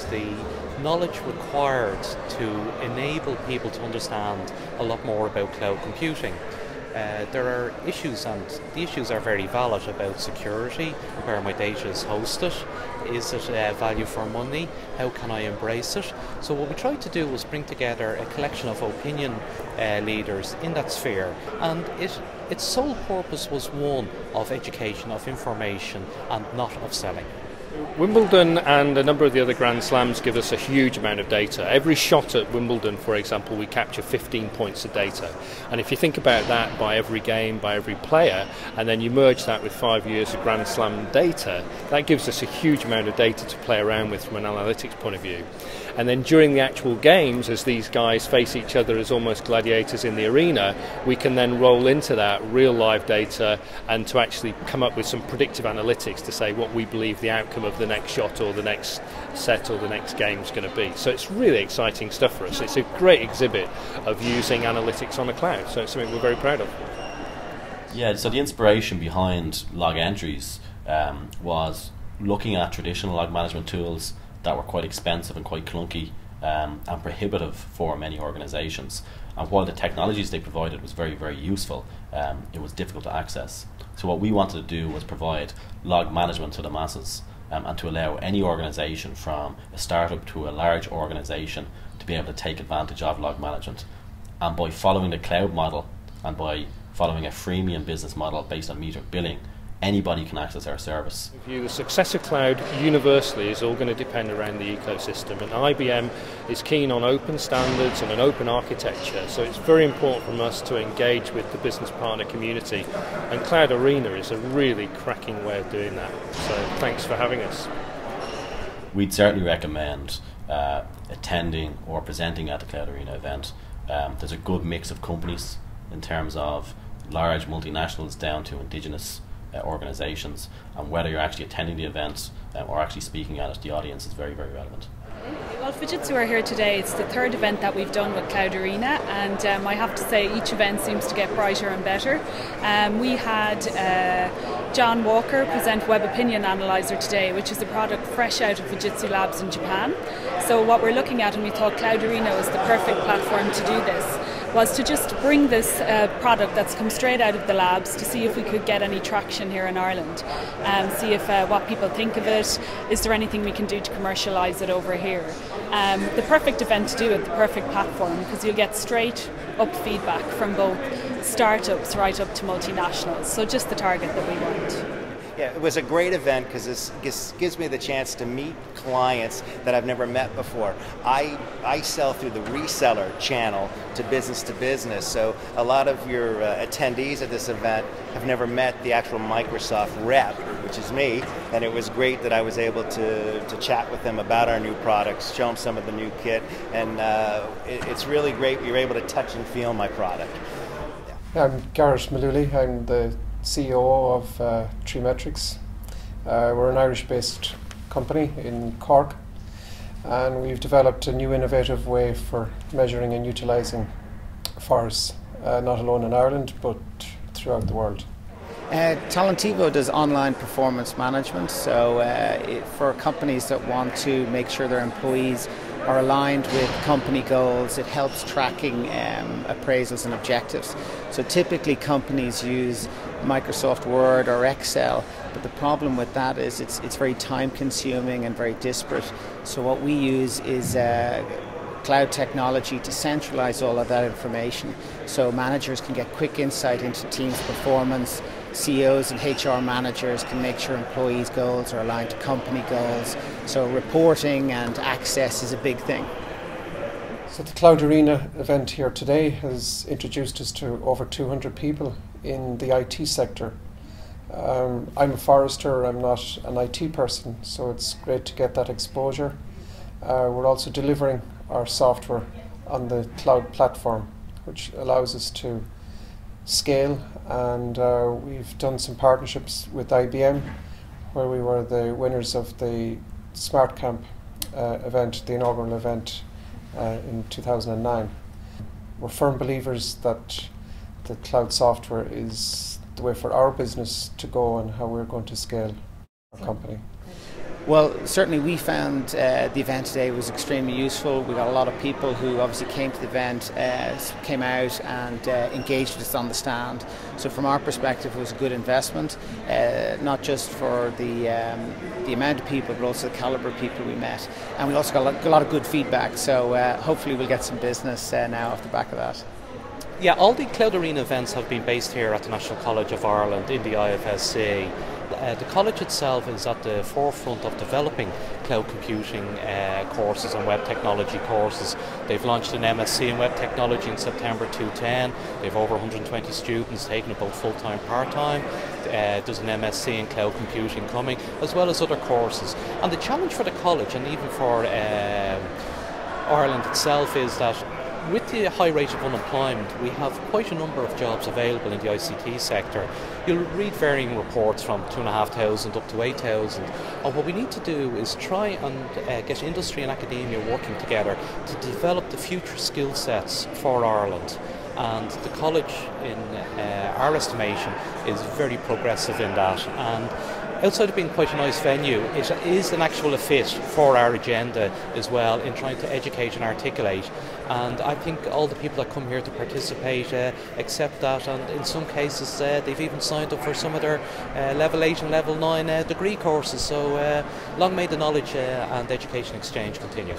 is the knowledge required to enable people to understand a lot more about cloud computing. There are issues, and the issues are very valid, about security, where my data is hosted, is it value for money, how can I embrace it. So what we tried to do was bring together a collection of opinion leaders in that sphere, and its sole purpose was one of education, of information, and not of selling. Wimbledon and a number of the other Grand Slams give us a huge amount of data. Every shot at Wimbledon, for example, we capture 15 points of data. And if you think about that by every game, by every player, and then you merge that with 5 years of Grand Slam data, that gives us a huge amount of data to play around with from an analytics point of view. And then during the actual games, as these guys face each other as almost gladiators in the arena, we can then roll into that real live data and to actually come up with some predictive analytics to say what we believe the outcome of the next shot or the next set or the next game is going to be. So it's really exciting stuff for us. It's a great exhibit of using analytics on the cloud, so it's something we're very proud of. Yeah, so the inspiration behind log entries was looking at traditional log management tools that were quite expensive and quite clunky and prohibitive for many organizations. And while the technologies they provided was very, very useful, it was difficult to access. So what we wanted to do was provide log management to the masses, and to allow any organization, from a startup to a large organization, to be able to take advantage of log management. And by following the cloud model and by following a freemium business model based on meter billing, anybody can access our service. We view the success of cloud universally is all going to depend around the ecosystem, and IBM is keen on open standards and an open architecture, so it's very important for us to engage with the business partner community, and CloudArena is a really cracking way of doing that, so thanks for having us. We'd certainly recommend attending or presenting at the CloudArena event. There's a good mix of companies in terms of large multinationals down to indigenous organisations, and whether you're actually attending the event or actually speaking at it, the audience is very, very relevant. Well, Fujitsu are here today. It's the third event that we've done with CloudArena, and I have to say each event seems to get brighter and better. We had John Walker present Web Opinion Analyzer today, which is a product fresh out of Fujitsu Labs in Japan. So what we're looking at, and we thought CloudArena was the perfect platform to do this, was to just bring this product that's come straight out of the labs to see if we could get any traction here in Ireland, see if what people think of it, is there anything we can do to commercialise it over here. The perfect event to do it, the perfect platform, because you'll get straight up feedback from both startups right up to multinationals, so just the target that we want. Yeah, it was a great event because this gives me the chance to meet clients that I've never met before. I sell through the reseller channel to business, so a lot of your attendees at this event have never met the actual Microsoft rep, which is me, and it was great that I was able to chat with them about our new products, show them some of the new kit, and it's really great. We were able to touch and feel my product. Yeah. I'm Garrett Malooly. I'm the CEO of Treemetrics. We're an Irish-based company in Cork, and we've developed a new innovative way for measuring and utilising forests, not alone in Ireland but throughout the world. Talentivo does online performance management, so for companies that want to make sure their employees are aligned with company goals, it helps tracking appraisals and objectives. So typically companies use Microsoft Word or Excel, but the problem with that is it's very time consuming and very disparate. So what we use is cloud technology to centralize all of that information, so managers can get quick insight into teams' performance. CEOs and HR managers can make sure employees' goals are aligned to company goals. So reporting and access is a big thing. So the CloudArena event here today has introduced us to over 200 people in the IT sector. I'm a forester, I'm not an IT person, so it's great to get that exposure. We're also delivering our software on the cloud platform, which allows us to scale, and we've done some partnerships with IBM, where we were the winners of the Smart Camp event, the inaugural event in 2009. We're firm believers that the cloud software is the way for our business to go and how we're going to scale our company. Well, certainly we found the event today was extremely useful. We got a lot of people who obviously came to the event, came out and engaged with us on the stand. So from our perspective, it was a good investment, not just for the amount of people, but also the calibre of people we met. And we also got a lot of good feedback, so hopefully we'll get some business now off the back of that. Yeah, all the CloudArena events have been based here at the National College of Ireland in the IFSC. The college itself is at the forefront of developing cloud computing courses and web technology courses. They've launched an MSc in web technology in September 2010. They've over 120 students taking it both full-time, part-time. There's an MSc in cloud computing coming, as well as other courses. And the challenge for the college, and even for Ireland itself, is that with the high rate of unemployment, we have quite a number of jobs available in the ICT sector. You'll read varying reports from 2,500 up to 8,000. And what we need to do is try and get industry and academia working together to develop the future skill sets for Ireland. And the college, in our estimation, is very progressive in that. And outside of being quite a nice venue, it is an actual fit for our agenda as well in trying to educate and articulate. And I think all the people that come here to participate accept that, and in some cases they've even signed up for some of their level 8 and level 9 degree courses. So long may the knowledge and education exchange continue.